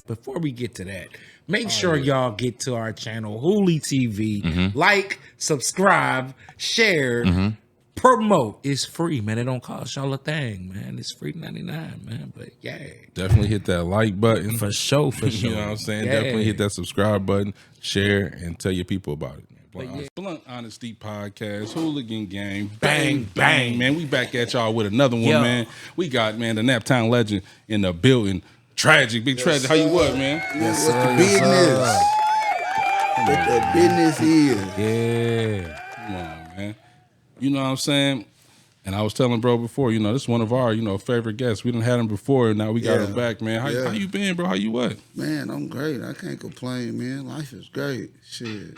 Before we get to that, make sure y'all get to our channel, Hooli TV. Like, subscribe, share, promote. It's free, man. It don't cost y'all a thing, man. It's free 99, man. But yeah, definitely hit that like button for sure, for sure. You know what I'm saying? Yeah. Definitely hit that subscribe button, share, and tell your people about it. Blunt Honesty Podcast, Hooligan Game, bang, bang, man. We back at y'all with another one, man. We got, man, the Naptown legend in the building. Trajik, big Trajik. How you what, man? Yes, what's the business? What the business is. Yeah. Come on, man. You know what I'm saying? And I was telling bro before, you know, this is one of our, you know, favorite guests. We done had him before, and now we got him back, man. How you been, bro? How you what? Man, I'm great. I can't complain, man. Life is great. Shit.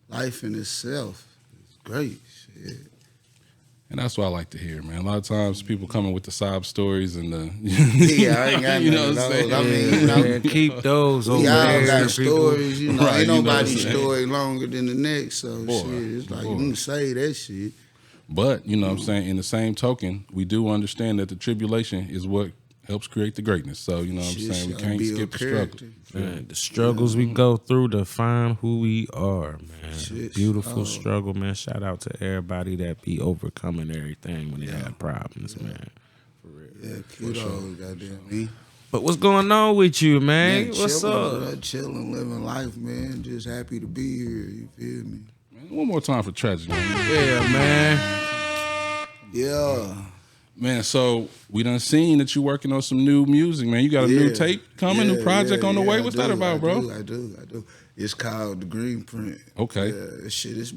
Life in itself is great. Shit. And that's what I like to hear, man. A lot of times people coming with the sob stories and the I ain't got you none of those. I mean, you know, keep those over we all there. got stories, you know. Right, ain't you know nobody's what I'm story longer than the next. So shit, it's like you can say that shit. But, you know what I'm saying, in the same token, we do understand that the tribulation is what helps create the greatness. So, you know what I'm saying, we can't skip the struggle. Man, the struggles we go through define who we are, man. Beautiful struggle, man. Shout out to everybody that be overcoming everything when they have problems, man. For real. Yeah, kudos, goddamn me. But what's going on with you, man? What's chilling, up? Chilling, living life, man. Just happy to be here. You feel me? Man, one more time for Trajik, man. Yeah, man. Yeah. Man, so we done seen that you working on some new music, man. You got a new tape coming, new project on the way. What's that about, bro? I do. It's called The Green Print. Okay. Yeah, shit, it's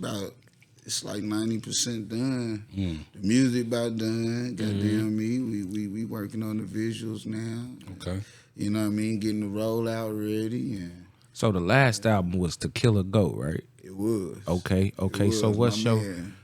like 90% done. The music about done. Goddamn me. We working on the visuals now. Okay. You know what I mean? Getting the rollout ready. And So the last album was To Kill a Goat, right? it was. Okay. was,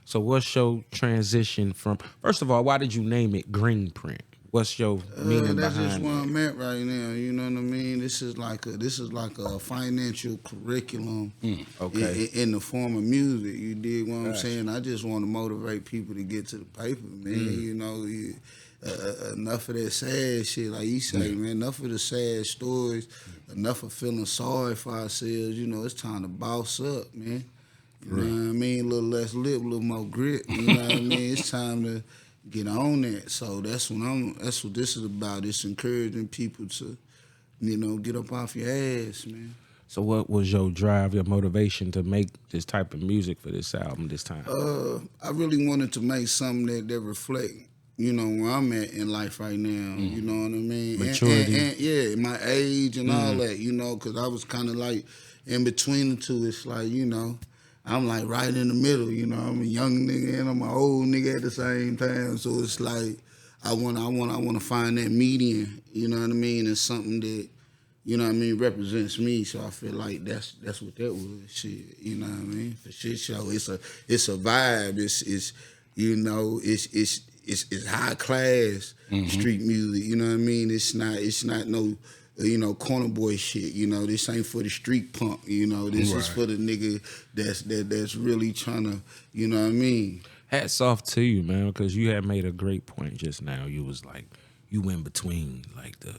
So what's your transition from? First of all, why did you name it Green Print? What's your meaning that's behind just where it? I'm at right now. You know what I mean? This is like a financial curriculum, in the form of music. You dig what I'm saying? I just want to motivate people to get to the paper, man. You know, enough of that sad shit, like you say, man. Enough of the sad stories. Enough of feeling sorry for ourselves. You know, it's time to boss up, man. You know what I mean? A little less lip, a little more grit. You know what I mean? It's time to get on that. So that's what this is about. It's encouraging people to, you know, get up off your ass, man. So what was your drive, your motivation to make this type of music for this album this time? I really wanted to make something that reflect, you know, where I'm at in life right now. You know what I mean? Maturity. And my age and all that, you know, because I was kind of like in between the two. It's like, you know, I'm like right in the middle, you know. I'm a young nigga and I'm an old nigga at the same time. So it's like I want to find that median, you know what I mean, and something that, you know what I mean, represents me. So I feel like that's what that was. Shit, you know what I mean? For shit show, it's a vibe. It's you know, it's high class street music. You know what I mean? It's not no, you know, corner boy shit. You know, this ain't for the street punk. You know, this is for the nigga that's really trying to, you know what I mean? Hats off to you, man, because you had made a great point just now. You was like, you went between like the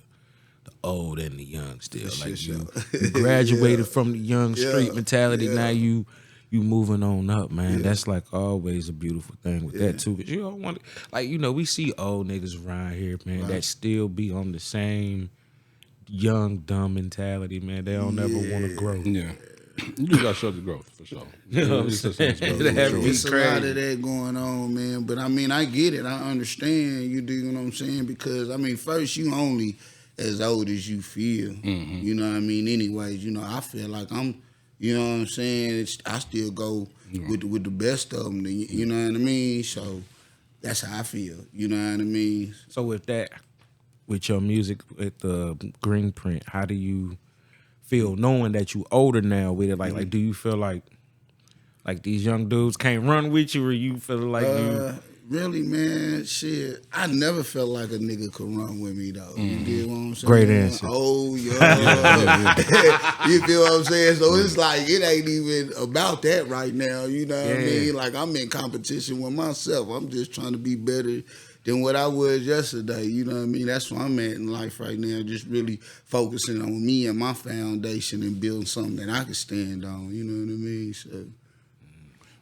old and the young still. Like you graduated from the young street mentality. Now you moving on up, man. That's like always a beautiful thing with that too. Cause you don't want, like, you know, we see old niggas around here, man, that still be on the same young dumb mentality, man. They don't ever want to grow. Yeah. You just gotta show the growth for sure. You know what I'm saying? It's a lot of that going on, man. But I mean, I get it. I understand. You dig what I'm saying? Because I mean, first you only as old as you feel. You know what I mean? Anyways, you know, I feel like I'm, you know what I'm saying? I still go with the best of them. You know what I mean? So that's how I feel. You know what I mean? So with that, with your music at the Green Print? How do you feel knowing that you older now with it? Like do you feel like these young dudes can't run with you, or you feel like you? Really, man, shit. I never felt like a nigga could run with me though. You get what I'm saying? Great answer. Oh, yeah. You feel what I'm saying? So it's like it ain't even about that right now. You know what I mean? Like I'm in competition with myself. I'm just trying to be better than what I was yesterday. You know what I mean? That's where I'm at in life right now. Just really focusing on me and my foundation and building something that I can stand on. You know what I mean? So.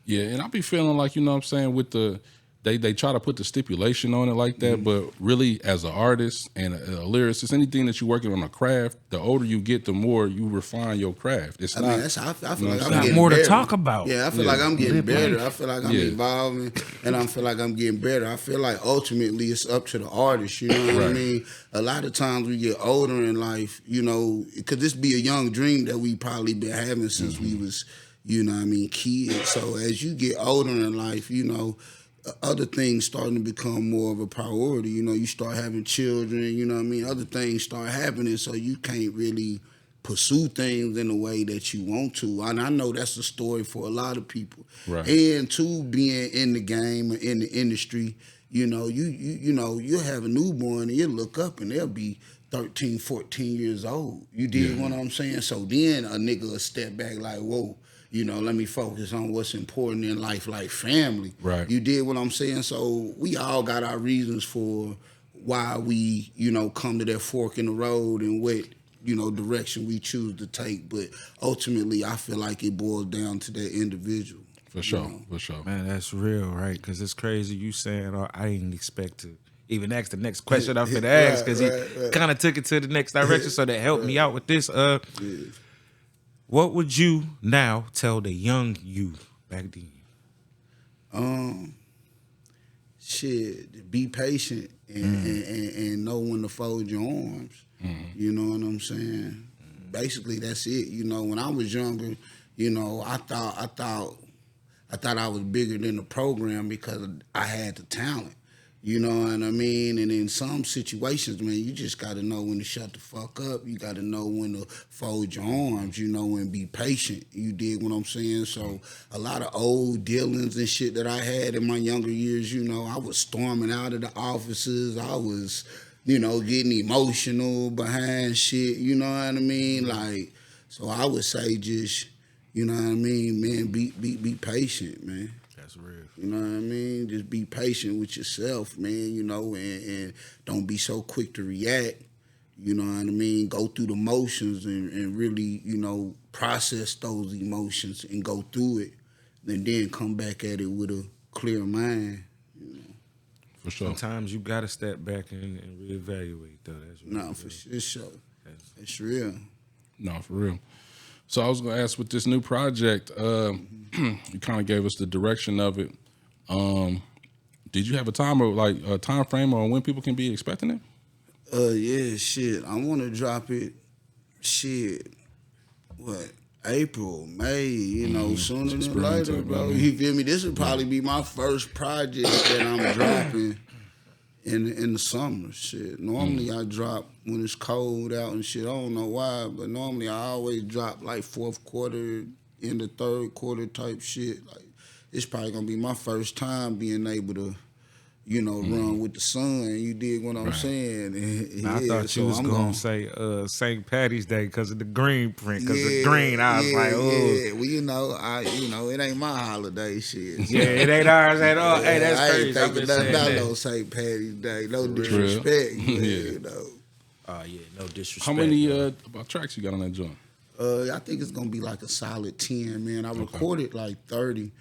Yeah, and I be feeling like, you know what I'm saying, with the they try to put the stipulation on it like that, but really as an artist and a lyricist, anything that you're working on a craft, the older you get, the more you refine your craft. It's I not. mean, that's how I feel like I'm Got getting more better. to talk about. Yeah, I feel like I'm getting better. I feel like I'm evolving, and I feel like I'm getting better. I feel like ultimately it's up to the artist. You know what I mean? A lot of times we get older in life, you know, because this be a young dream that we probably been having since we was, you know what I mean, kids. So as you get older in life, you know, other things starting to become more of a priority. You know, you start having children, you know what I mean? Other things start happening, so you can't really pursue things in the way that you want to. And I know that's the story for a lot of people. Right. And too, being in the game or in the industry, you know, you know, you'll have a newborn and you look up and they'll be 13, 14 years old. You dig what I'm saying? So then a nigga will step back like, whoa, you know, let me focus on what's important in life, like family. Right. You did what I'm saying? So we all got our reasons for why we, you know, come to that fork in the road and what, you know, direction we choose to take. But ultimately, I feel like it boils down to that individual. For sure, you know? for sure. Man, that's real, right? Because it's crazy you saying, oh, I didn't expect to even ask the next question I'm finna ask, because he kind of took it to the next direction, so that helped me out with this. What would you now tell the young you back then? Shit, be patient and know when to fold your arms. You know what I'm saying? Basically, that's it. You know, when I was younger, you know, I thought I was bigger than the program because I had the talent. You know what I mean? And in some situations, man, you just got to know when to shut the fuck up. You got to know when to fold your arms, you know, and be patient. You dig what I'm saying? So a lot of old dealings and shit that I had in my younger years, you know, I was storming out of the offices. I was, you know, getting emotional behind shit, you know what I mean? Like, so I would say just, you know what I mean, man, be patient, man. That's real. You know what I mean? Just be patient with yourself, man, you know, and don't be so quick to react. You know what I mean? Go through the motions and really, you know, process those emotions and go through it. And then come back at it with a clear mind. You know? For sure. Sometimes you got to step back and reevaluate, though. That's really No, for sure. It's real. No, for real. So I was going to ask, with this new project, you kind of gave us the direction of it. Did you have a time frame on when people can be expecting it? Yeah, shit. I want to drop it, shit, April, May, you know, sooner than later, bro. You feel me? This would probably be my first project that I'm dropping in the summer, shit. Normally I drop when it's cold out and shit. I don't know why, but normally I always drop like fourth quarter, in the third quarter type shit. Like, it's probably gonna be my first time being able to, you know, run with the sun. You dig what I'm saying? And, I thought you was gonna say St. Patty's Day because of the green print, because of green. I was like, oh, yeah. Well, you know, it ain't my holiday, shit. So. Yeah, it ain't ours at all. Hey, that's I crazy. ain't thinking nothing about no St. Patty's Day. No disrespect, you know. Oh yeah, no disrespect. How many about tracks you got on that joint? I think it's gonna be like a solid 10, man. I recorded like 30,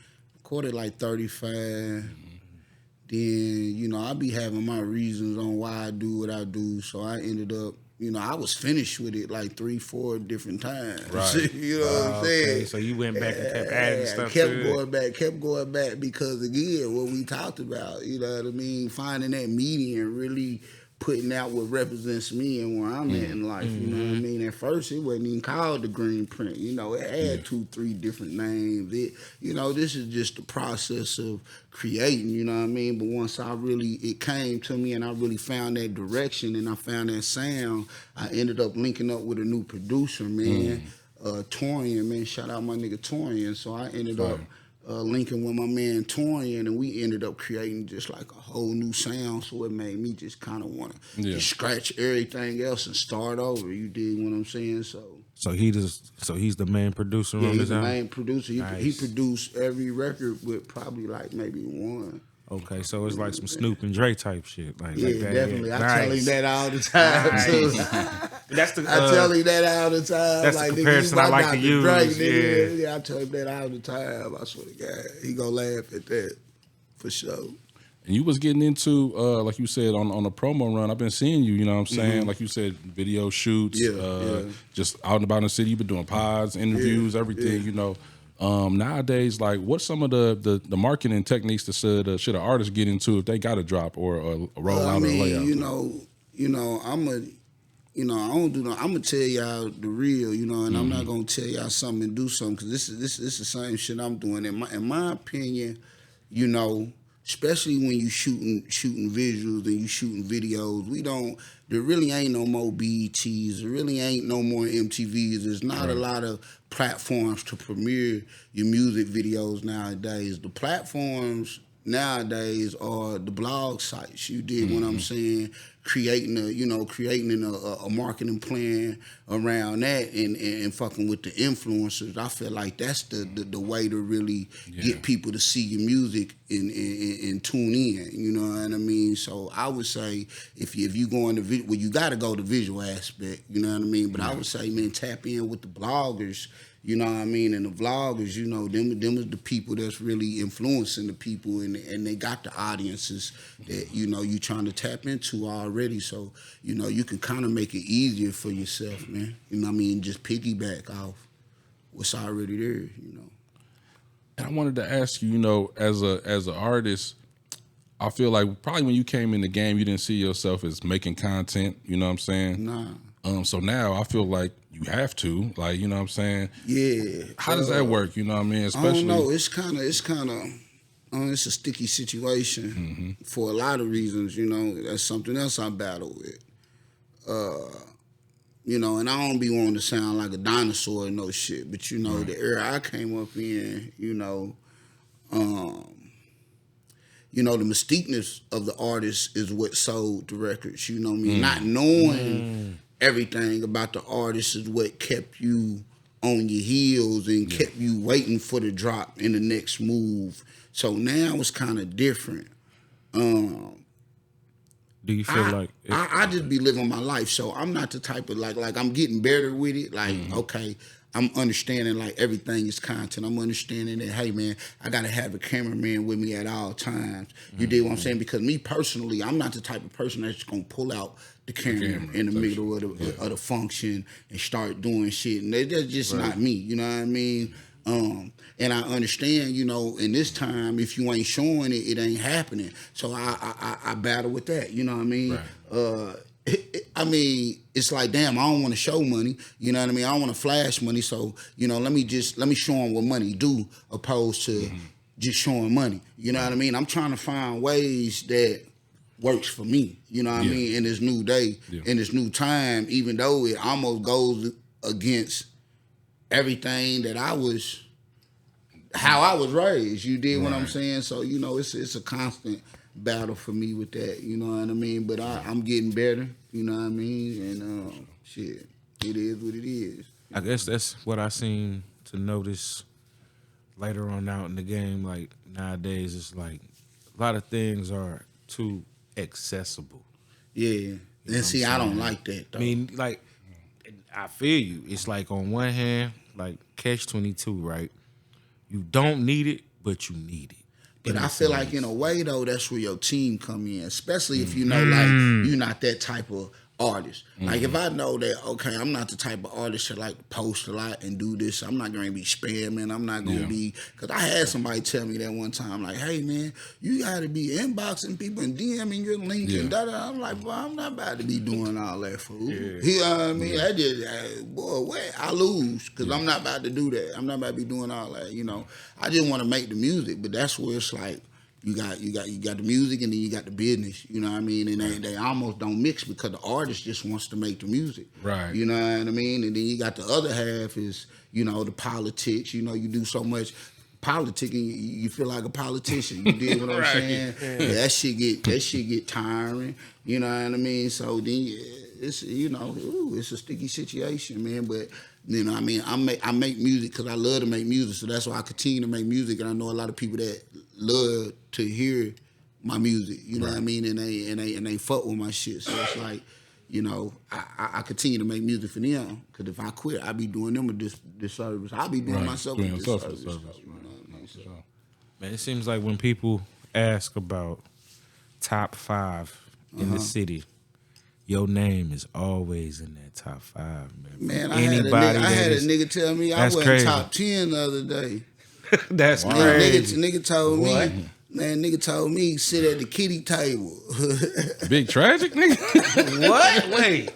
recorded like 35. Then, you know, I be having my reasons on why I do what I do. So I ended up, you know, I was finished with it like 3-4 different times. Right. You know what I'm saying? Okay, so you went back and kept adding stuff kept to it. kept going back because, again, what we talked about, you know what I mean? Finding that median, really putting out what represents me and where I'm at in life. You know what I mean? At first, it wasn't even called the Green Print. You know, it had 2-3 different names. This is just the process of creating. You know what I mean? But once it came to me and I really found that direction and I found that sound, I ended up linking up with a new producer, man. Torian, man, shout out my nigga Torian. So I ended up linking with my man Torian, and we ended up creating just like a whole new sound. So it made me just kind of want to just scratch everything else and start over. You dig what I'm saying? So he's the main producer on he's this the album? main producer. Nice. He produced every record with probably like maybe one. Okay, so it's like some Snoop and Dre type shit. Like that. Definitely. Yeah. I tell him that all the time, too. That's the, I tell him that all the time. That's like, the comparison I like to use. Dre, yeah, I tell him that all the time. I swear to God. He gonna laugh at that, for sure. And you was getting into, like you said, on the promo run, I've been seeing you, you know what I'm saying? Like you said, video shoots, just out and about in the city. You've been doing pods, interviews, everything, you know. Nowadays, like, what's some of the marketing techniques that should an artist get into if they got a drop or a rollout or a layout? I'm gonna tell y'all the real, you know, and I'm not gonna tell y'all something and do something, because this is the same shit I'm doing. In my opinion, you know, especially when you shooting visuals and you shooting videos, there really ain't no more BETs, there really ain't no more MTVs. There's not a lot of platforms to premiere your music videos nowadays. The platforms nowadays are the blog sites. You did what I'm saying, creating a marketing plan around that and fucking with the influencers. I feel like that's the way to really get people to see your music and tune in. You know what I mean? So I would say if you go into you got to go to visual aspect. You know what I mean? But I would say, man, tap in with the bloggers. You know what I mean? And the vloggers, you know, them is the people that's really influencing the people, and they got the audiences that, you know, you trying to tap into already. So, you know, you can kind of make it easier for yourself, man. You know what I mean? Just piggyback off what's already there, you know. And I wanted to ask you, you know, as an artist, I feel like probably when you came in the game, you didn't see yourself as making content, you know what I'm saying? Nah. So now I feel like you have to, like, you know what I'm saying? Yeah. How does that work? You know what I mean? Especially, I don't know. It's kind of, it's a sticky situation for a lot of reasons. You know, that's something else I battle with. You know, and I don't be wanting to sound like a dinosaur or no shit, but you know, the era I came up in, you know, the mystiqueness of the artist is what sold the records. You know what I mean? Not knowing everything about the artist is what kept you on your heels and kept you waiting for the drop in the next move. So now it's kind of different. Do you feel like I just be living my life, so I'm not the type of like I'm getting better with it. Like, okay, I'm understanding like everything is content. I'm understanding that, hey man, I gotta have a cameraman with me at all times. You dig what I'm saying? Because me personally, I'm not the type of person that's gonna pull out the camera in the middle of the function and start doing shit. And that's just not me. You know what I mean? And I understand, you know, in this time, if you ain't showing it, it ain't happening. So I battle with that. You know what I mean? I mean, it's like, damn, I don't want to show money. You know what I mean? I don't want to flash money. So, you know, let me show them what money do, opposed to just showing money. You know what I mean? I'm trying to find ways that works for me. You know what I mean? In this new day, in this new time, even though it almost goes against everything that how I was raised. You did what I'm saying? So, you know, it's a constant battle for me with that, you know what I mean? But I'm getting better, you know what I mean? And shit, it is what it is. I guess that's what I seem to notice later on out in the game. Like nowadays, it's like a lot of things are too accessible. Yeah. You know And see, I don't like that though. I mean, like, I feel you. It's like on one hand, like Catch-22, right? You don't need it, but you need it. But I feel like in a way though, that's where your team come in, especially if you know like you're not that type of artist. Like if I know that, okay, I'm not the type of artist that like to post a lot and do this. I'm not going to be spamming. I'm not going to be, because I had somebody tell me that one time, like, hey man, you got to be inboxing people and DMing your link and da-da. I'm like, boy, I'm not about to be doing all that, fool. You know what I mean? I just, boy, what? I lose, because I'm not about to do that. I'm not about to be doing all that, you know. I just want to make the music, but that's where it's like, you got the music and then you got the business, you know what I mean? And they almost don't mix because the artist just wants to make the music. Right. You know what I mean? And then you got the other half is, you know, the politics. You know, you do so much politicking, you feel like a politician. You dig what I'm saying? Yeah, that shit get tiring. You know what I mean? So then it's, you know, it's a sticky situation, man. But you know, I mean, I make music because I love to make music, so that's why I continue to make music. And I know a lot of people that love to hear my music, you know what I mean, and they fuck with my shit. So it's like, you know, I continue to make music for them, because if I quit, I be doing them a disservice. I be doing myself a disservice. Man, it seems like when people ask about top 5 in the city, your name is always in that top 5, man. Man, I had a nigga tell me I wasn't crazy. Top 10 the other day. That's crazy. Nigga told me. Man, nigga told me sit at the kitty table. Big Trajik, nigga? What? Wait.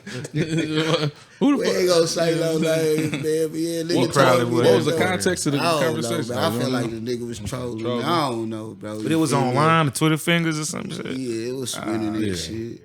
Who the we ain't gonna say no names, man. But yeah, nigga told me. What was the context of the conversation? Know, I feel like the nigga was trolling. I don't know, bro. But it was online, the Twitter fingers or some shit? Yeah, it was spinning that shit.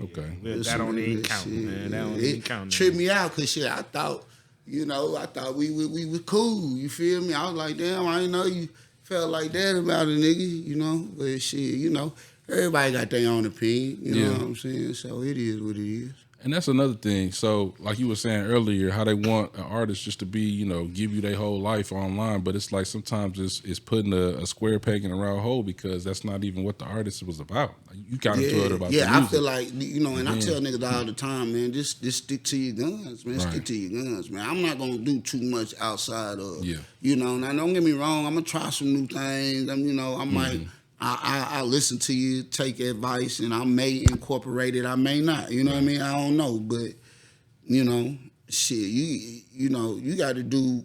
Okay. That don't even count, man. That don't even count. Tripped me out, because shit, I thought we was cool. You feel me? I was like, damn, I didn't know you felt like that about a nigga, you know. But shit, you know, everybody got their own opinion, you know what I'm saying? So it is what it is. And that's another thing. So, like you were saying earlier, how they want an artist just to be, you know, give you their whole life online, but it's like sometimes it's putting a square peg in a round hole, because that's not even what the artist was about. You got into it about the music. I feel like, you know, and I tell niggas all the time, man, just stick to your guns, man. Stick to your guns, man. I'm not gonna do too much outside of, you know. Now, don't get me wrong, I'm gonna try some new things. You know, I might. I listen to you, take advice, and I may incorporate it. I may not. You know what I mean? I don't know, but you know, shit. You know, you got to do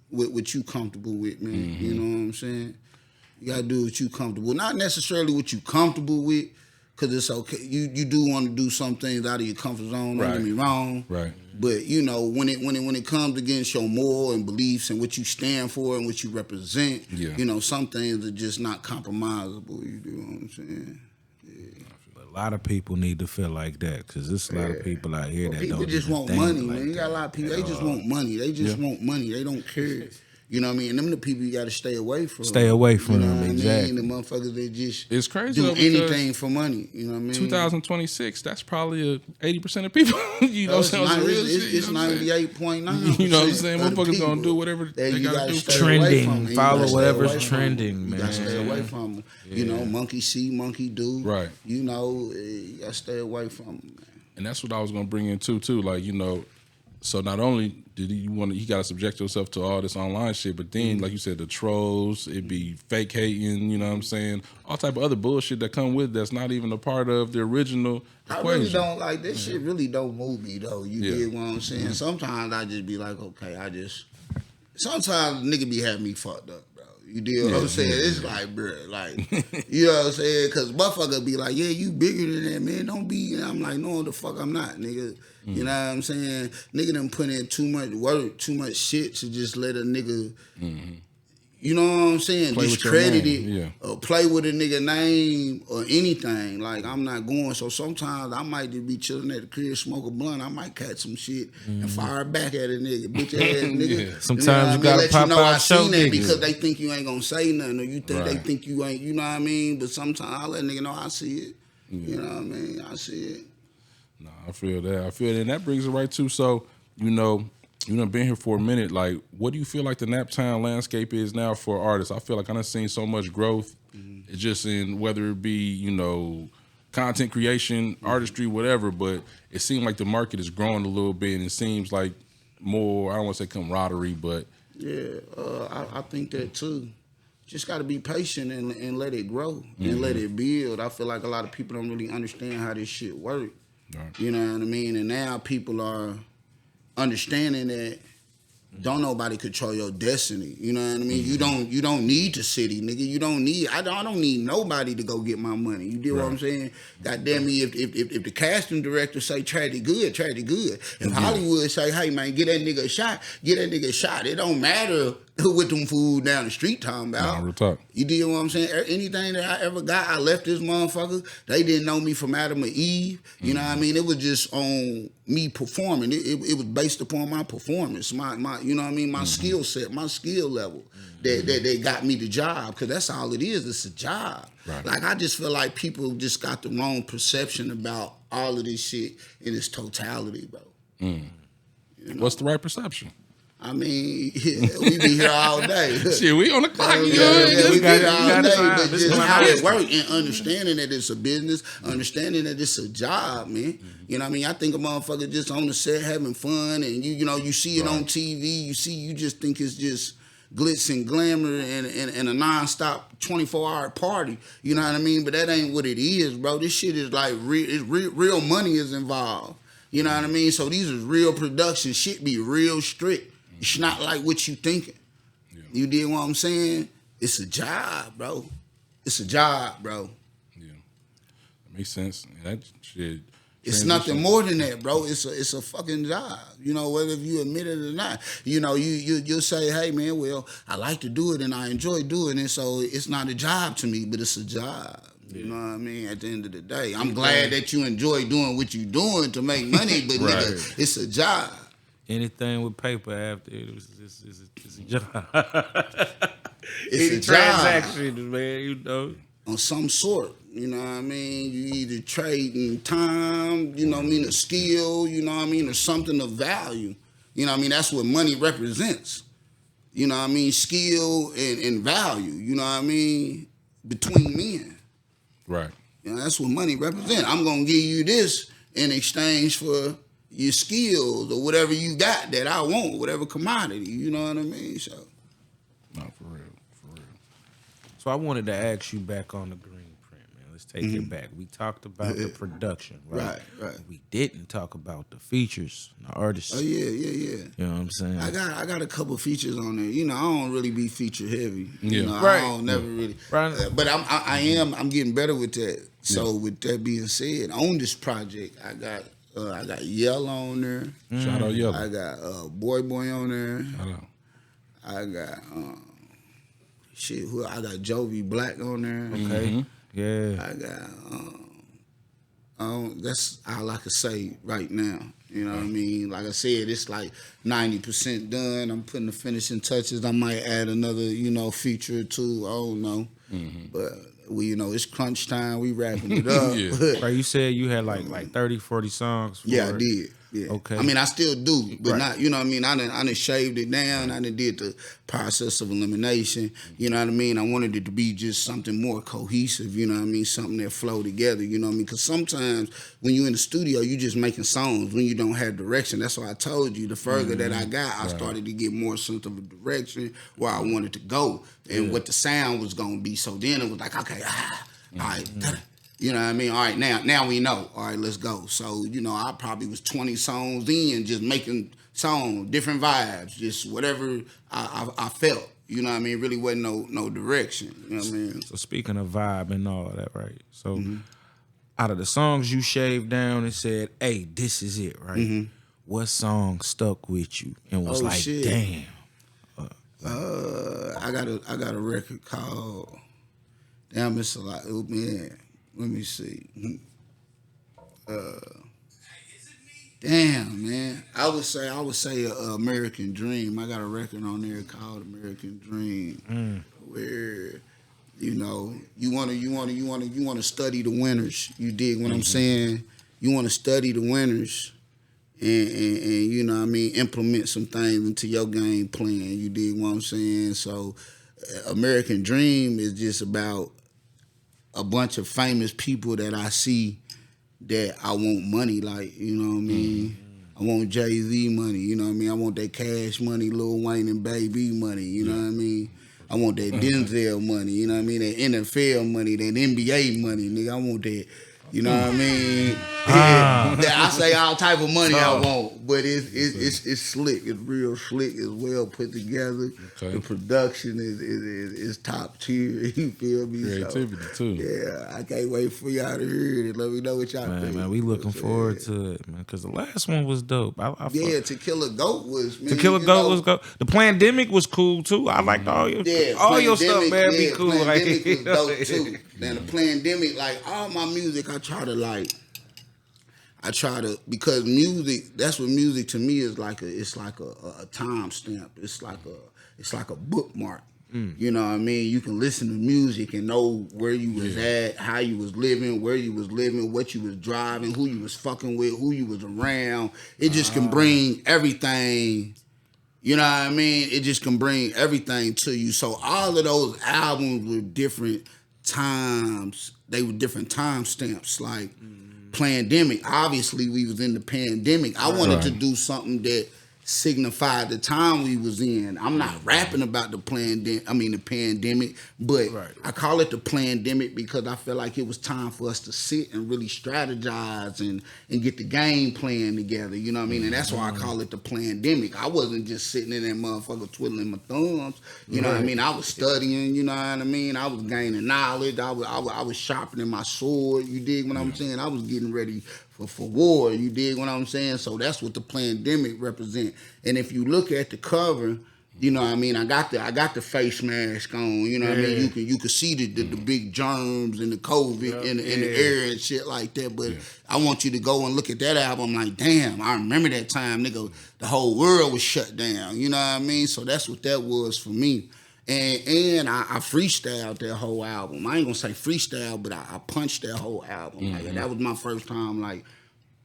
what you comfortable with, man. You know what I'm saying? You got to do what you comfortable. Not necessarily what you comfortable with, because it's okay. You do want to do some things out of your comfort zone. Don't get me wrong. Right. But you know, when it comes against your moral and beliefs and what you stand for and what you represent, you know, some things are just not compromisable. You do what I'm saying? Yeah. A lot of people need to feel like that, because there's a lot of people out here that people don't just want money, like man. You got a lot of people. They just want money. They just want money. They don't care. You know what I mean? And them the people you got to stay away from. Stay away from them, exactly. I mean? The motherfuckers that just it's crazy do anything for money. You know what I mean? 2026, that's probably 80% of people. You know what I'm saying? It's 98.9%. You know what I'm saying? Motherfuckers gonna do whatever they gotta do. Trending, follow whatever's trending, man. You gotta stay away from them. You know, monkey see, monkey do. Right. You know, you gotta stay away from them, man. And that's what I was gonna bring in too. Like, you know, so not only did you gotta subject yourself to all this online shit, but then, like you said, the trolls, it be fake hating, you know what I'm saying? All type of other bullshit that come with that's not even a part of the original equation. I really don't like this shit. Really don't move me though. You get what I'm saying? Sometimes I just be like, okay, sometimes nigga be having me fucked up. You deal what I'm saying? It's like, bro, like, you know what I'm saying? Because motherfucker be like, yeah, you bigger than that, man. Don't be. And I'm like, no, the fuck I'm not, nigga. You know what I'm saying? Nigga done put in too much work, too much shit to just let a nigga, you know what I'm saying? Discredit it or play with a nigga name or anything. Like, I'm not going. So sometimes I might just be chilling at the crib, smoke a blunt. I might catch some shit and fire back at a nigga. Bitch ass nigga. Sometimes you gotta pop out show niggas. Because they think you ain't gonna say nothing, or you think they think you ain't, you know what I mean? But sometimes I let a nigga know I see it. You know what I mean? I see it. Nah, I feel that. And that brings it right to, so, you know, you done been here for a minute. Like, what do you feel like the Naptown landscape is now for artists? I feel like I done seen so much growth. It's just in whether it be, you know, content creation, artistry, whatever, but it seems like the market is growing a little bit, and it seems like more, I don't want to say camaraderie, but... Yeah, I think that too. Just got to be patient and let it grow and let it build. I feel like a lot of people don't really understand how this shit works. Right. You know what I mean? And now people are understanding that don't nobody control your destiny. You know what I mean? You don't need the city, nigga. You don't need. I don't need nobody to go get my money. You get what I'm saying? God damn me, if the casting director say Trajik good, Trajik good. If Hollywood say, hey man, get that nigga a shot, get that nigga a shot. It don't matter what them fool down the street talking about. Nah, real talk. You did what I'm saying? Anything that I ever got, I left this motherfucker. They didn't know me from Adam or Eve. You know what I mean? It was just on me performing. It was based upon my performance, my you know what I mean? My skill set, my skill level that got me the job. Because that's all it is. It's a job. Right. Like, I just feel like people just got the wrong perception about all of this shit in its totality, bro. You know? What's the right perception? I mean, we be here all day. Shit, we on the clock. We be here all day, but just how it work and understanding that it's a business, understanding that it's a job, man. You know what I mean? I think a motherfucker just on the set having fun, and you know, you see it on TV, you just think it's just glitz and glamour and a nonstop 24-hour party. You know what I mean? But that ain't what it is, bro. This shit is like real money is involved. You know what I mean? So these is real production. Shit be real strict. It's not like what you thinking. Yeah. You did what I'm saying? It's a job, bro. It's a job, bro. Yeah, that makes sense. That shit. It's nothing more than that, bro. It's a fucking job. You know, whether you admit it or not. You know, you'll say, hey man, well, I like to do it and I enjoy doing it, so it's not a job to me, but it's a job. You know what I mean? At the end of the day, I'm glad that you enjoy doing what you're doing to make money, but nigga, it's a job. Anything with paper after it's a job. It's a transaction, man, you know. On some sort, you know what I mean? You either trading time, you know what I mean, a skill, you know what I mean, or something of value. You know what I mean? That's what money represents. You know what I mean? Skill and value, you know what I mean? Between men. Right. You know, that's what money represents. I'm going to give you this in exchange for your skills or whatever you got that I want, whatever commodity, you know what I mean? So, no, for real. So I wanted to ask you back on the green print, man. Let's take it back. We talked about the production, right? Right. We didn't talk about the features, the artists. Oh yeah. You know what I'm saying? I got a couple features on there. You know, I don't really be feature heavy. Yeah. You know, Right. I don't never really. Right. But I'm getting better with that. So with that being said, on this project, I got Yell on there. Shout out Yellow. I got Boy on there. Shout out. I got I got Jovi Black on there. Okay. Yeah. I got that's all I can say right now. You know what I mean? Like I said, it's like 90% done. I'm putting the finishing touches. I might add another, you know, feature or two. I don't know. But we, you know, it's crunch time. We wrapping it up. Right, you said you had like 30, 40 songs. Yeah, I did. Yeah. Okay. I mean, I still do, but not, you know what I mean? I done shaved it down. I done did the process of elimination. You know what I mean? I wanted it to be just something more cohesive, you know what I mean? Something that flow together, you know what I mean? Because sometimes when you're in the studio, you just making songs when you don't have direction. That's why I told you the further that I got, I started to get more sense of a direction where I wanted to go and what the sound was going to be. So then it was like, okay, all right, you know what I mean? All right, now we know. All right, let's go. So, you know, I probably was 20 songs in, just making songs, different vibes, just whatever I felt. You know what I mean? Really wasn't no direction. You know what I mean? So speaking of vibe and all of that, right? So out of the songs you shaved down and said, hey, this is it, right? What song stuck with you and was like, shit. damn? I got a record called Damn It's a Lot. Oh, man. Let me see. Damn, man. I would say American Dream. I got a record on there called American Dream, where you know you want to study the winners. You dig what I'm saying? You want to study the winners, and you know what I mean, implement some things into your game plan. You dig what I'm saying? So, American Dream is just about a bunch of famous people that I see that I want money like, you know what I mean? I want Jay-Z money, you know what I mean? I want that Cash money, Lil Wayne and Baby money, you know what I mean? I want that Denzel money, you know what I mean? That NFL money, that NBA money, nigga. I want that, you know what I mean? That I say all type of money I want, but it's slick. It's real slick. It's well put together. Okay. The production is top tier. You feel me? Creativity too. Yeah, I can't wait for y'all to hear it. Let me know what y'all think. Man, we looking forward to it, man. Because the last one was dope. To Kill a Goat was. Man, To Kill a Goat was dope. The Pandemic was cool too. I liked all your stuff, man. Be cool. Pandemic was dope too. Man, the Pandemic, like all my music, I try to because music. That's what music to me is like. It's like a time stamp. It's like a bookmark. You know what I mean? You can listen to music and know where you was at, how you was living, where you was living, what you was driving, who you was fucking with, who you was around. It just can bring everything. You know what I mean? It just can bring everything to you. So all of those albums were different times. They were different time stamps. Like Pandemic. Obviously, we was in the pandemic. I wanted to do something that signified the time we was in. I'm not rapping about the pandemic, but I call it the Pandemic because I feel like it was time for us to sit and really strategize and get the game plan together. You know what I mean? And that's why I call it the Pandemic. I wasn't just sitting in that motherfucker twiddling my thumbs. You know what I mean? I was studying. You know what I mean? I was gaining knowledge. I was sharpening my sword. You dig what I'm saying? I was getting ready for war, you dig what I'm saying? So that's what the Pandemic represent. And if you look at the cover, you know what I mean, I got the face mask on, you know what I mean? You can see the big germs and the COVID in the air and shit like that. But I want you to go and look at that album like, damn, I remember that time, nigga, the whole world was shut down. You know what I mean? So that's what that was for me. And I freestyled that whole album. I ain't gonna say freestyle, but I punched that whole album. Like, that was my first time like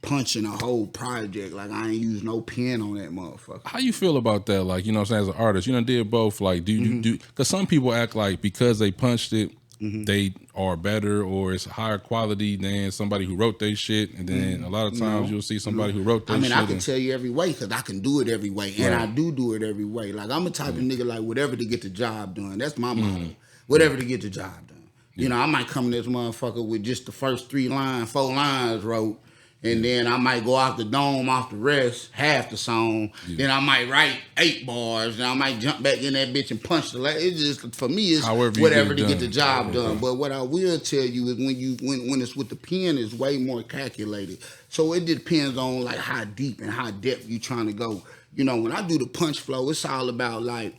punching a whole project. Like I ain't used no pen on that motherfucker. How you feel about that? Like, you know what I'm saying, as an artist, you done did both. Like, do you do? Because some people act like because they punched it, they are better or it's higher quality than somebody who wrote their shit. And then a lot of times you'll see somebody who wrote their shit. I can tell you every way because I can do it every way. And I do it every way. Like I'm a type of nigga like whatever to get the job done. That's my motto. Whatever to get the job done. You know, I might come to this motherfucker with just the first 4 lines wrote. And then I might go off the dome, off the rest, half the song. Then I might write 8 bars. And I might jump back in that bitch and punch the last. It's just, for me, it's whatever to get the job done. But what I will tell you is when it's with the pen, it's way more calculated. So it depends on like how deep and how depth you trying to go. You know, when I do the punch flow, it's all about like,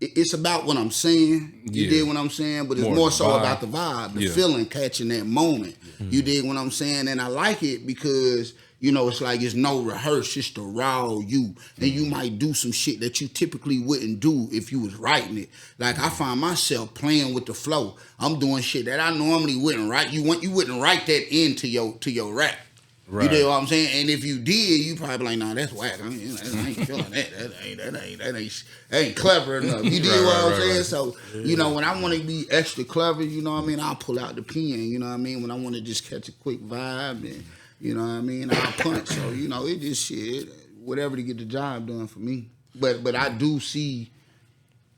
it's about what I'm saying. You dig what I'm saying? But it's more so about the vibe, the feeling, catching that moment. You dig what I'm saying? And I like it because, you know, it's like it's no rehearse, it's the raw you. And you might do some shit that you typically wouldn't do if you was writing it. Like I find myself playing with the flow. I'm doing shit that I normally wouldn't write. You wouldn't write that into your rap. Right. You know what I'm saying? And if you did, you probably be like, nah, that's whack. I ain't feeling that. That ain't clever enough. You dig what I'm saying? So, you know, when I want to be extra clever, you know what I mean, I'll pull out the pen, you know what I mean? When I want to just catch a quick vibe and, you know what I mean, I'll punch. So, you know, it just shit, whatever to get the job done for me. But I do see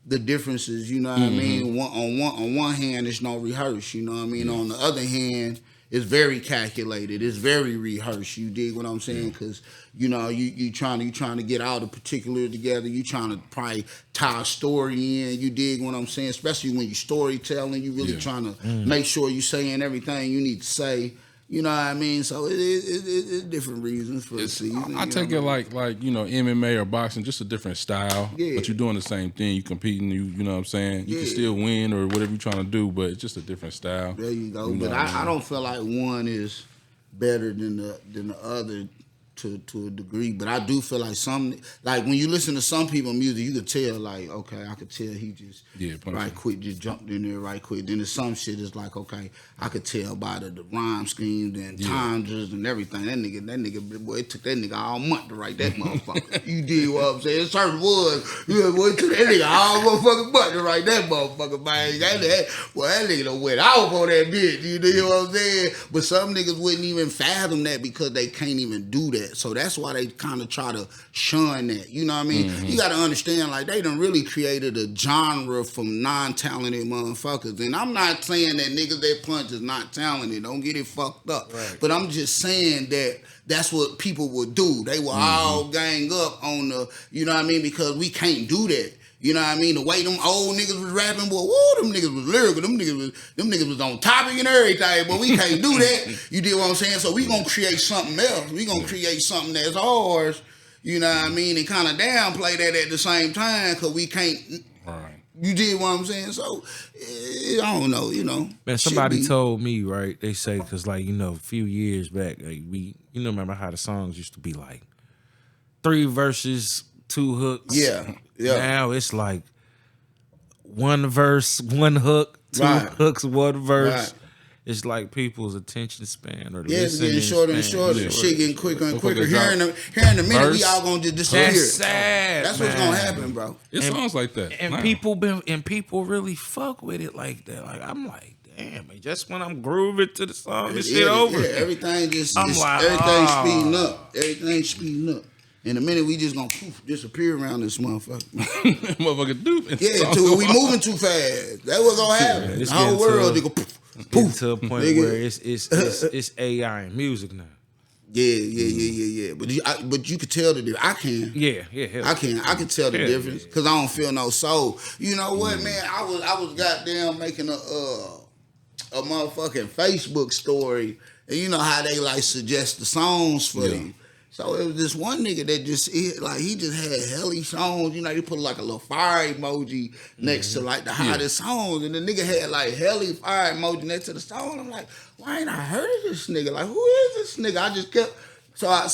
the differences, you know what I mean? On one hand, it's no rehearse, you know what I mean? On the other hand, it's very calculated. It's very rehearsed. You dig what I'm saying? Because you know you trying to get all the particulars together. You trying to probably tie a story in. You dig what I'm saying? Especially when you storytelling, you really trying to make sure you saying everything you need to say. You know what I mean? So it's different reasons for the season. I take it like you know, MMA or boxing, just a different style. Yeah. But you're doing the same thing. You competing. You know what I'm saying? You can still win or whatever you're trying to do, but it's just a different style. There you go. But I don't feel like one is better than the other to a degree. But I do feel like like when you listen to some people's music, you could tell like, okay, I could tell he just quick just jumped in there right quick. Then there's some shit is like, okay, I could tell by the rhyme schemes and timers and everything. That nigga, boy, it took that nigga all month to write that motherfucker. You dig what I'm saying? It certainly was. Boy, it took that nigga all motherfucking month to write that motherfucker, man. That nigga done went off on that bitch. You dig what I'm saying? But some niggas wouldn't even fathom that because they can't even do that. that. So that's why they kind of try to shun that. You know what I mean? You got to understand, like, they done really created a genre from non-talented motherfuckers. And I'm not saying that niggas that punch is not talented. Don't get it fucked up. Right. But I'm just saying that that's what people would do. They will all gang up on the, you know what I mean? Because we can't do that. You know what I mean? The way them old niggas was rapping, boy, woo, them niggas was lyrical. Them niggas was on topic and everything, but we can't do that. You dig what I'm saying? So we gonna create something else. We gonna create something that's ours, you know what I mean? And kind of downplay that at the same time, because we can't. Right. You dig what I'm saying? So, I don't know, you know. Man, somebody told me, right, they say, because, like, you know, a few years back, like, remember how the songs used to be like 3 verses, 2 hooks. Yeah. Now it's like 1 verse, 1 hook, 2 hooks, 1 verse. Right. It's like people's attention span or it's getting shorter and shorter. Yeah. Shit getting quicker and quicker. Here in a minute, we all gonna just disappear. That's sad. That's what's gonna happen, bro. It sounds like that. And people really fuck with it like that. Like, I'm like, damn, man, just when I'm grooving to the song, this shit over. Yeah, everything everything's speeding up. Everything's speeding up. In a minute, we just gonna disappear around this motherfucker. Motherfucker doofing. Yeah, we moving too fast. That's what's gonna happen. Yeah, the whole world, nigga, poof. To a point where it's AI and music now. Yeah. But you could tell the difference. I can. Yeah. I can tell the difference because I don't feel no soul. You know what, man? I was goddamn making a motherfucking Facebook story, and you know how they like suggest the songs for you. So it was this one nigga that he just had helly songs. You know, he put like a little fire emoji next to like the hottest songs. And the nigga had like helly fire emoji next to the song. I'm like, why ain't I heard of this nigga? Like, who is this nigga? I just kept, so I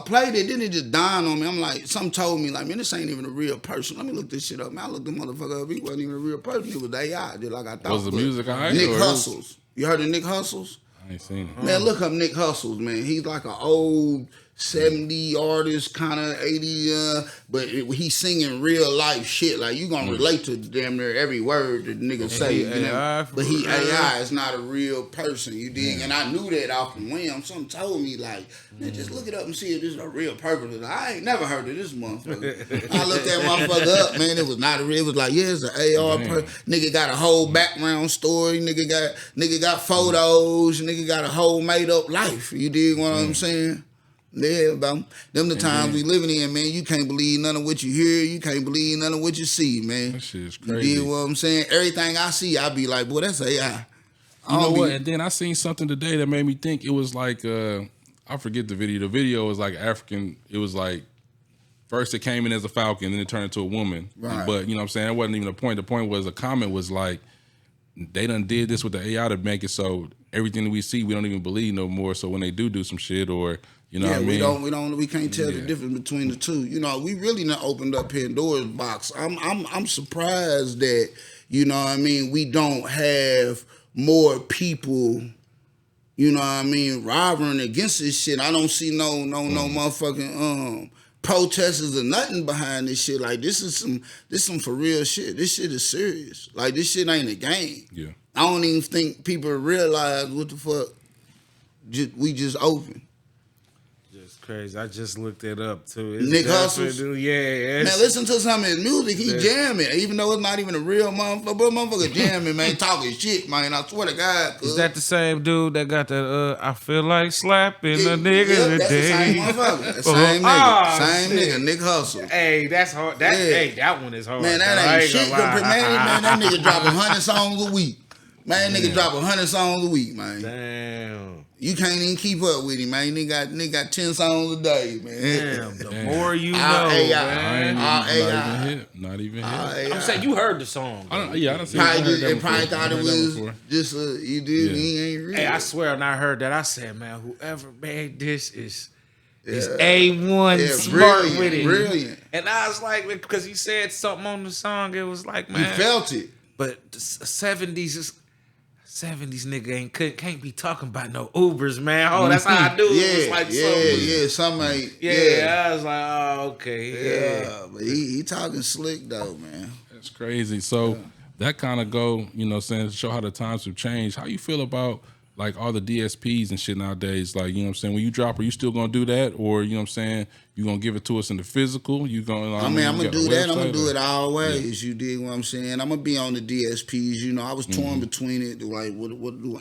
played it. Then it just dawned on me. I'm like, something told me like, man, this ain't even a real person. Let me look this shit up. Man, I looked the motherfucker up. He wasn't even a real person. It was AI, just like I thought. Was the music alright? Nick Hustles. You heard of Nick Hustles? I ain't seen it. Man, look up Nick Hustles, man. He's like an old 70 artist, kind of 80, but he's singing real life shit. Like, you gonna relate to damn near every word that the nigga say. You know? But he AI is not a real person, you dig? And I knew that off the whim. Something told me, like, man, just look it up and see if this is a real person. I ain't never heard of this motherfucker. I looked that motherfucker up, man. It was not a real. It was like, yeah, it's an AR person. Nigga got a whole background story. Nigga got photos. Nigga got a whole made up life. You dig what I'm saying? Yeah, about them the times we living in, man. You can't believe none of what you hear. You can't believe none of what you see, man. That shit is crazy. You know what I'm saying? Everything I see, I be like, boy, that's AI. You know what? And then I seen something today that made me think it was like, I forget the video. The video was like African. It was like, first it came in as a falcon, then it turned into a woman. Right. But, you know what I'm saying? That wasn't even the point. The point was a comment was like, they done did this with the AI to make it so everything that we see, we don't even believe no more. So when they do some shit or... You know what I mean? We can't tell the difference between the two. You know, we really done opened up Pandora's box. I'm surprised that, you know what I mean, we don't have more people, you know what I mean, rivaling against this shit. I don't see no motherfucking protesters or nothing behind this shit. Like, this is some for real shit. This shit is serious. Like, this shit ain't a game. Yeah. I don't even think people realize what the fuck we just opened. Crazy. I just looked it up too. It's Nick Hustles? Yeah. Man, listen to some of his music. He jamming. Even though it's not even a real motherfucker. But motherfucker jamming, man. Talking shit, man. I swear to God. Is that the same dude that got that, I feel like slapping a nigga today? That's the same motherfucker. Same nigga. Same nigga. Nick Hustles. Hey, that's hard. Hey, that one is hard. Man, that ain't shit. Man, that nigga drop 100 songs a week. Man, nigga drop 100 songs a week, man. Damn. You can't even keep up with him, man. Nigga got 10 songs a day, man. Damn, the more you know, man. Not even hit. I'm saying you heard the song. I don't see it. Probably thought it was just you did. He ain't real. Hey, I swear when I heard that, I said, man, whoever made this is A1 smart with it. Brilliant. And I was like, because he said something on the song, it was like, man. He felt it. But the 70s nigga can't be talking about no Ubers, man. Oh, that's how I do it. Yeah, it was like something ain't. Yeah, I was like, oh, okay. Yeah. But he talking slick though, man. That's crazy. So that kind of go, you know, saying show how the times have changed. How you feel about like all the DSPs and shit nowadays, like, you know what I'm saying, when you drop, are you still gonna do that, or, you know what I'm saying, you gonna give it to us in the physical? You gonna? I'm gonna do that. I'm gonna do it all ways. Yeah. You dig what I'm saying? I'm gonna be on the DSPs. You know, I was torn between it. Like, what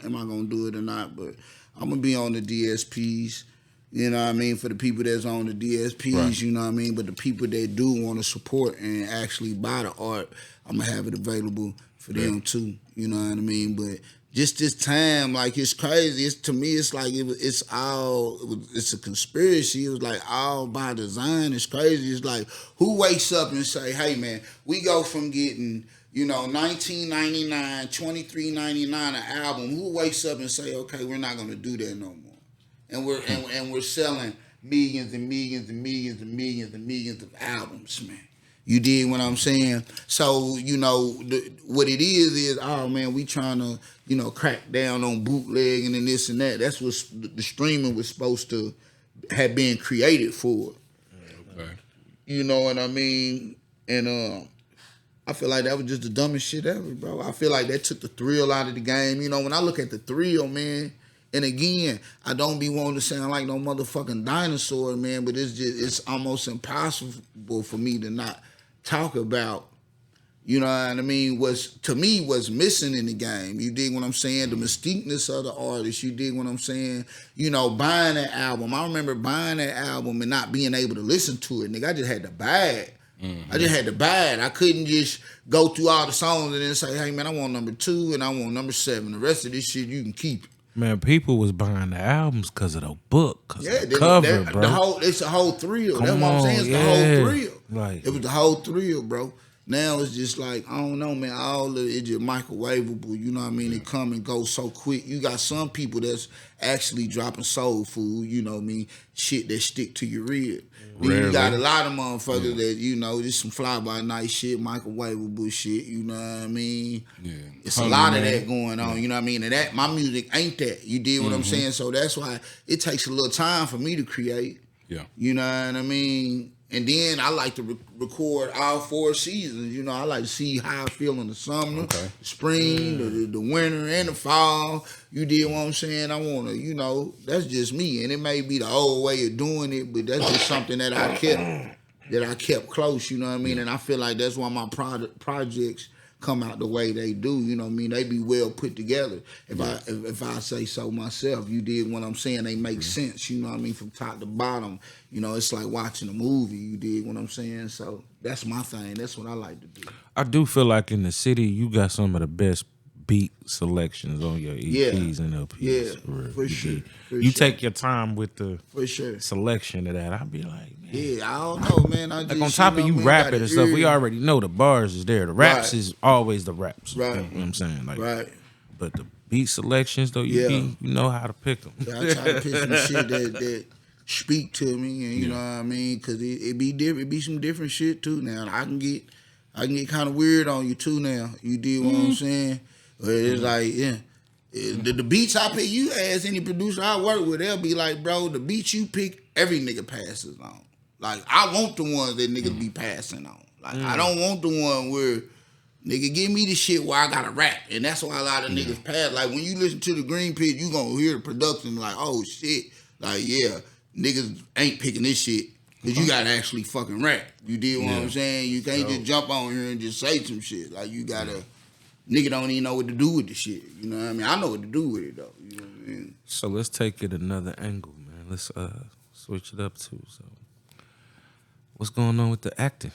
am I gonna do it or not? But I'm gonna be on the DSPs. You know what I mean? For the people that's on the DSPs, right. You know what I mean? But the people that do want to support and actually buy the art, I'm gonna have it available for them too. You know what I mean? But just this time, like, it's crazy. To me, it's like it's a conspiracy. It was like all by design. It's crazy. It's like, who wakes up and say, hey man, we go from getting, you know, $19.99, $23.99 an album. Who wakes up and say, okay, we're not gonna do that no more? And we're selling millions and millions and millions and millions and millions of albums, man. You dig what I'm saying? So, you know, what it is, oh man, we trying to, you know, crack down on bootlegging and this and that. That's what the streaming was supposed to have been created for. Okay. You know what I mean? And I feel like that was just the dumbest shit ever, bro. I feel like that took the thrill out of the game. You know, when I look at the thrill, man, and again, I don't be wanting to sound like no motherfucking dinosaur, man, but it's almost impossible for me to not talk about, you know what I mean, what's missing in the game. You dig what I'm saying? The mystiqueness of the artist. You dig what I'm saying? You know, buying that album. I remember buying that album and not being able to listen to it. Nigga, I just had to buy it. I just had to buy it. I couldn't just go through all the songs and then say, hey, man, I want number 2 and I want number 7. The rest of this shit, you can keep it. Man, people was buying the albums because of the book, because of the cover, bro. It's a whole thrill. That's what I'm saying. It's the whole thrill. Right. It was the whole thrill, bro. Now it's just like, I don't know, man. All of it just microwavable. You know what I mean? It come and go so quick. You got some people that's actually dropping soul food. You know what I mean? Shit that stick to your rib. Then you got a lot of motherfuckers that, you know, just some fly-by-night shit, microwavable shit, you know what I mean? Yeah. It's a lot of that going on, you know what I mean? And that, my music ain't that. You did what I'm saying? So that's why it takes a little time for me to create. Yeah. You know what I mean? And then I like to record all 4 seasons. You know, I like to see how I feel in the summer, the spring, the winter, and the fall. You did what I'm saying? I want to, you know, that's just me. And it may be the old way of doing it, but that's just something that I kept close, you know what I mean? And I feel like that's why my projects come out the way they do, you know what I mean? They be well put together. If I say so myself, you did what I'm saying, they make sense, you know what I mean, from top to bottom. You know, it's like watching a movie, you did what I'm saying? So that's my thing. That's what I like to do. I do feel like in the city, you got some of the best beat selections on your EPs and LPs. Yeah, for sure. You take your time with the selection of that. I'd be like, man. Yeah, I don't know, man. I just, like on top of you rapping and stuff, we already know the bars is there. The raps is always the raps. Right. You know what I'm saying? Like, but the beat selections, though, you know how to pick them. Yeah, I try to pick some shit that speak to me, and you know what I mean? Because it be different. It be some different shit, too, now. I can get kind of weird on you, too, now. You did what I'm saying? But it's like, the beats I pick, you ask any producer I work with, they'll be like, bro, the beats you pick, every nigga passes on. Like, I want the ones that niggas be passing on. Like, I don't want the one where, nigga, give me the shit where I gotta rap. And that's why a lot of niggas pass. Like, when you listen to the Green Pit, you gonna hear the production like, oh, shit. Like, yeah, niggas ain't picking this shit. Because you gotta actually fucking rap. You did what I'm saying? You can't just jump on here and just say some shit. Like, you gotta... Nigga don't even know what to do with the shit. You know what I mean? I know what to do with it, though. You know what I mean? So let's take it another angle, man. Let's switch it up, too. So what's going on with the acting?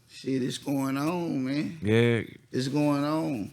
Shit, it's going on, man. Yeah. It's going on.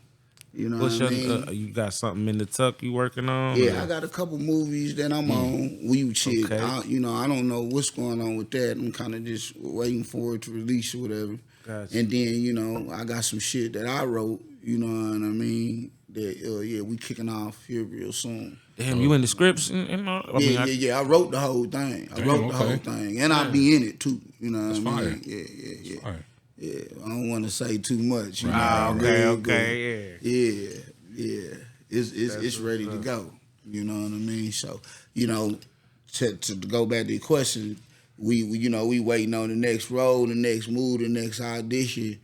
You know what I mean? You got something in the tuck you working on? Yeah, I got a couple movies that I'm on. Okay. I don't know what's going on with that. I'm kind of just waiting for it to release or whatever. Gotcha. And then, I got some shit that I wrote, you know what I mean? That, we kicking off here real soon. Damn, you in the scripts and all? I wrote the whole thing. I wrote the whole thing. And I'll be in it, too. You know what I mean? Yeah. Yeah, I don't want to say too much. You know? Okay. Yeah. It's ready to go. You know what I mean? So, to go back to the question, we waiting on the next role, the next move, the next audition.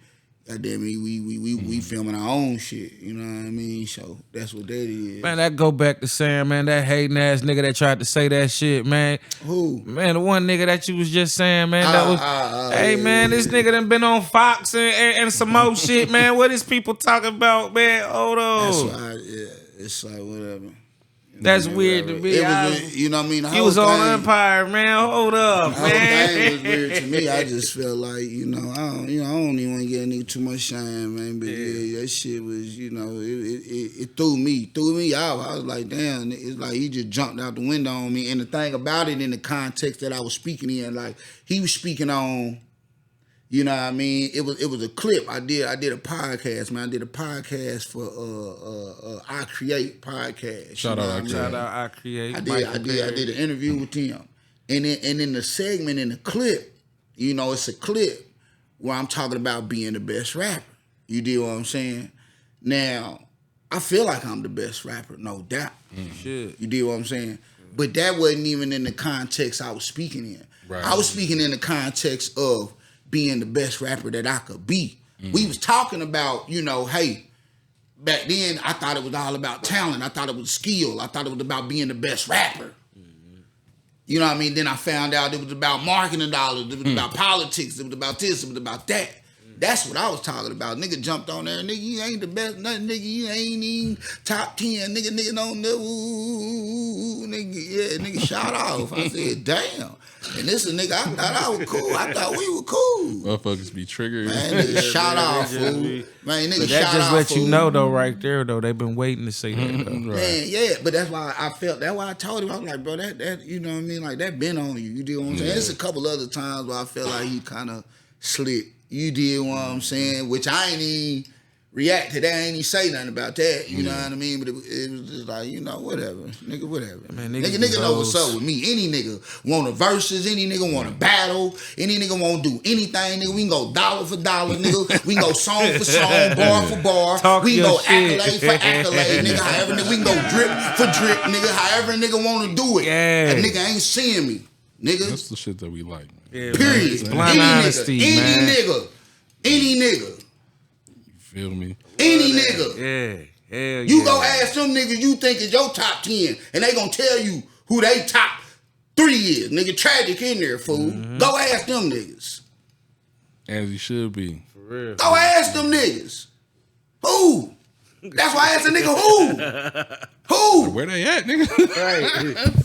goddamn me, we filming our own shit. You know what I mean? So that's what that is. Man, that go back to saying, man, that hating ass nigga that tried to say that shit, man. Who? Man, the one nigga that you was just saying, man, that was, hey, man, this nigga done been on Fox and some more shit, man. What is people talking about, man? Hold on. That's why, it's like whatever. That's weird to me. It was, you know what I mean? You was on Empire, man. Hold up, man. The whole thing was weird to me. I just felt like, I don't even want to get a nigga too much shine, man. But yeah, that shit was, it threw me out. I was like, damn, it's like he just jumped out the window on me. And the thing about it, in the context that I was speaking in, like he was speaking on. You know what I mean? It was a clip. I did a podcast, man. I did a podcast for I Create podcast. Shout out I Create. I did an interview with him. And in the segment in the clip, it's a clip where I'm talking about being the best rapper. You dig what I'm saying? Now, I feel like I'm the best rapper, no doubt. Shit. You dig what I'm saying? But that wasn't even in the context I was speaking in. Right. I was speaking in the context of being the best rapper that I could be. We was talking about, hey, back then I thought it was all about talent. I thought it was skill. I thought it was about being the best rapper. You know what I mean? Then I found out it was about marketing dollars. It was about politics. It was about this. It was about that. That's what I was talking about. Nigga jumped on there. Nigga, you ain't the best. Nothing, nigga. You ain't even top 10. Nigga don't know. Nigga shot off. I said, damn. And this a nigga, I thought I was cool. I thought we were cool. Motherfuckers be triggered. Man, nigga shot off, fool. Man, nigga But shot that just off, let you fool. know, though, right there, though. They've been waiting to say that, though. Man, yeah, but that's why I felt, that's why I told him, I was like, bro, that you know what I mean? Like, that been on you. You did what I'm saying? There's a couple other times where I felt like he kind of slick. You did what I'm saying? Which I ain't even react to that. I ain't even say nothing about that. You know what I mean? But it was just like, whatever. Nigga, whatever. Man, nigga know what's up with me. Any nigga want a versus. Any nigga want a battle. Any nigga want to do anything, nigga. We can go dollar for dollar, nigga. We can go song for song, bar for bar. We can go accolade for accolade, nigga. However, nigga, we can go drip for drip, nigga. However nigga want to do it. Yeah. That nigga ain't seeing me, nigga. That's the shit that we like. Yeah, Period. Man. Blind honesty, man. Any nigga. You feel me? Any nigga. Yeah. Hell You yeah. go ask them niggas you think is your top 10, and they gonna tell you who they top 3 is. Nigga, Trajik in there, fool. Go ask them niggas. As he should be. For real. Go ask them niggas. Who? That's why I asked a nigga who. Who? Where they at, nigga? Right.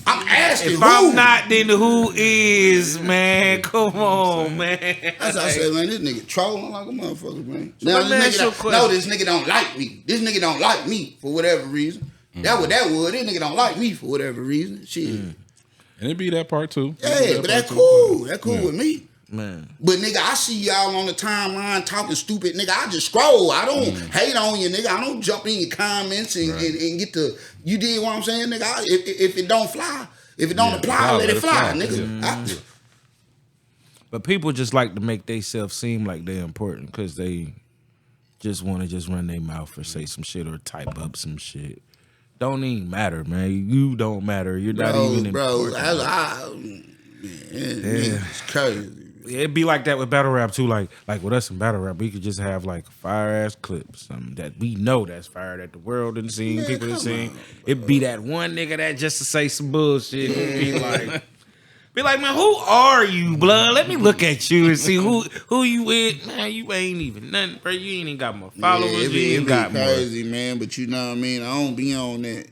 I'm asking If who. I'm not, then who is, man? Come on, man. That's what I said, man. This nigga trolling like a motherfucker, man. So let me ask you a question. This nigga don't like me. This nigga don't like me for whatever reason. That would. This nigga don't like me for whatever reason. Shit. And it be that part too. Yeah, but that's cool. That's cool with me. Man. But nigga, I see y'all on the timeline talking stupid. Nigga, I just scroll. I don't hate on you, nigga. I don't jump in your comments and get the. You did what I'm saying, nigga. If it don't fly, if it don't apply, let it fly, nigga. But people just like to make themselves seem like they're important because they just want to just run their mouth or say some shit or type up some shit. Don't even matter, man. You don't matter. You're not even important. It's crazy. It'd be like that with battle rap too. Like with us in battle rap, we could just have like fire ass clips, something that we know that's fire that the world didn't see, people didn't see. It'd be that one nigga that just to say some bullshit. It'd be like, man, who are you, blood? Let me look at you and see who you with. Man, you ain't even nothing, bro. You ain't even got more followers. You ain't got more. Crazy, man. But you know what I mean. I don't be on that.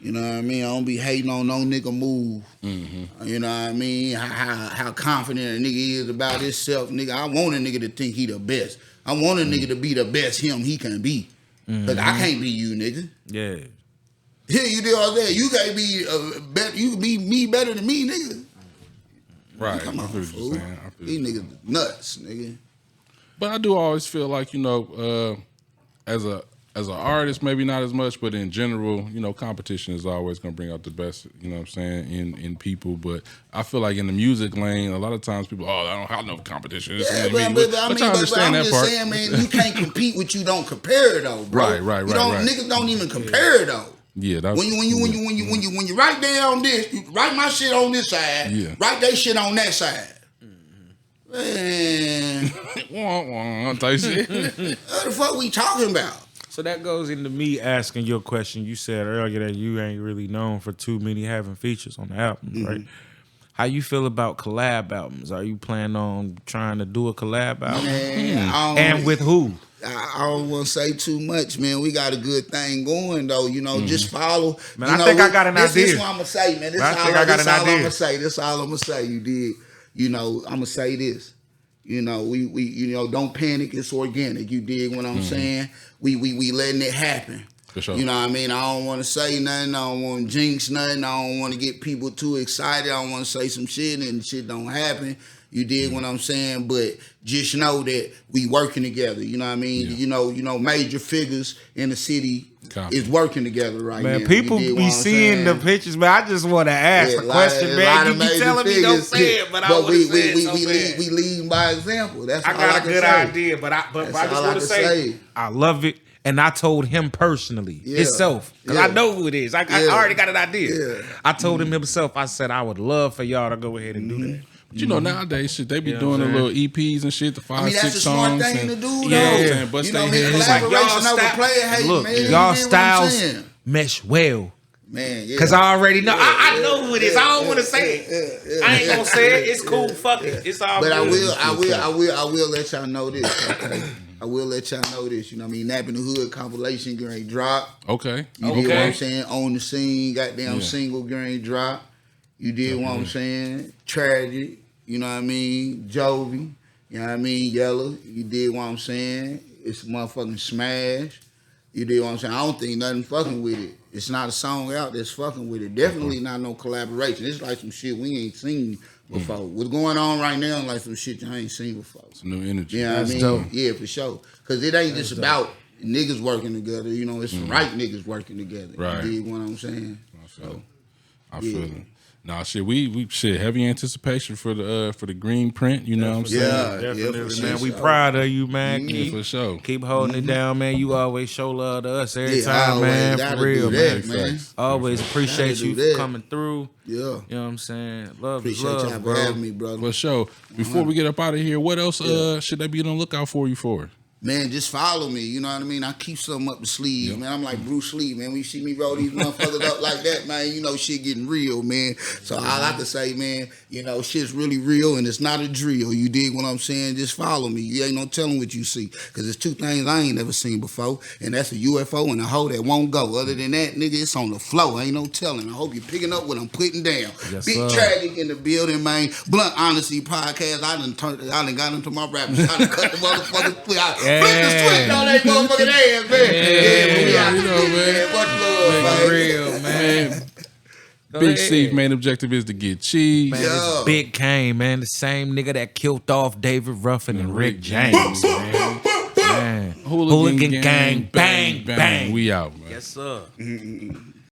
You know what I mean? I don't be hating on no nigga move. You know what I mean? How confident a nigga is about himself, nigga. I want a nigga to think he the best. I want a nigga to be the best him he can be. But I can't be you, nigga. Yeah. Here you do all that. You can't be better. You can be me better than me, nigga. Right. Come on, fool. These niggas nuts, nigga. But I do always feel like, as an artist, maybe not as much, but in general, competition is always going to bring out the best, you know what I'm saying, in people. But I feel like in the music lane, a lot of times people, I don't have no competition. But I'm just saying, man, you can't compete with you don't compare though, bro. Right. Niggas don't even compare though. Yeah, that's when you write down this, you write my shit on this side, write that shit on that side. Man. Type shit. What the fuck we talking about? So that goes into me asking your question. You said earlier that you ain't really known for too many having features on the album, right? How you feel about collab albums? Are you planning on trying to do a collab album? Man, and with who? I don't want to say too much, man. We got a good thing going, though. You know, just follow. Man, I think I got an idea. This is what I'm going to say, man. This all I'm going to say. This all I'm going to say. You did. You know, I'm going to say this. You know, we you know, don't panic. It's organic. You dig what I'm saying? We letting it happen. For sure. You know what I mean? I don't want to say nothing. I don't want to jinx nothing. I don't want to get people too excited. I don't want to say some shit and shit don't happen. You dig what I'm saying? But just know that we working together. You know what I mean? Yeah. You know, major figures in the city is working together right now. Man, people be seeing the pictures, man. I just want to ask the question, man. You be telling me don't say it, but I want to say it so bad. We lead by example. That's all I got can a good say. idea, but I just want to say I love it. And I told him personally, himself, because I know who it is. I already got an idea. Yeah. I told him himself, I said, I would love for y'all to go ahead and do that. But you know, nowadays, shit, they be doing the little EPs and shit, the 5, 6 songs. That's a smart thing to do, though. Yeah, but you know, collaboration over player hate, look, man. Y'all styles mesh well. Man, yeah. Because I already know. I know who it is. I don't want to say it. I ain't going to say it. It's cool. Fuck it. It's all good. But I will let y'all know this, okay? I will let y'all know this. You know what I mean? Nap in the Hood compilation getting drop. Okay. You did what I'm saying? On the Scene, goddamn single getting drop. You did what I'm saying? Trajik. You know what I mean? Jovi. You know what I mean? Yellow. You did what I'm saying? It's motherfucking smash. You did what I'm saying? I don't think nothing fucking with it. It's not a song out that's fucking with it. Definitely not no collaboration. It's like some shit we ain't seen before. What's going on right now like some shit you ain't seen before. Some new energy. You know what I mean? Dope. Yeah, for sure. Because it ain't just about niggas working together. You know, it's some right niggas working together. Right. You dig what I'm saying? I feel it. Nah, shit, we heavy anticipation for the green print. You know what I'm saying? Yeah, definitely, man. We proud of you, man. For sure. Keep holding it down, man. You always show love to us every time, man. For real, man. Always appreciate you for coming through. Yeah. You know what I'm saying? Love is appreciate love, y'all bro. for having me, brother. For sure. Before we get up out of here, what else should they be on the lookout for you for? Man, just follow me. You know what I mean? I keep something up the sleeve, man. I'm like Bruce Lee, man. When you see me roll these motherfuckers up like that, man, you know shit getting real, man. So all I can say, man, you know, shit's really real and it's not a drill. You dig what I'm saying? Just follow me. You ain't no telling what you see. Because there's two things I ain't never seen before, and that's a UFO and a hoe that won't go. Other than that, nigga, it's on the floor. Ain't no telling. I hope you're picking up what I'm putting down. Yes, Big Trajik in the building, man. Blunt Honesty Podcast. I done got into my rappers. I done cut the motherfuckers. Flip the switch on that motherfucking ass, man. Yeah, we out there, man. Much love, man. Real, man. Big Steve, main objective is to get cheese. Man, it's Big Kane, man. The same nigga that killed off David Ruffin and Rick James, man. Hooligan gang, bang, bang. We out, man. Yes, sir.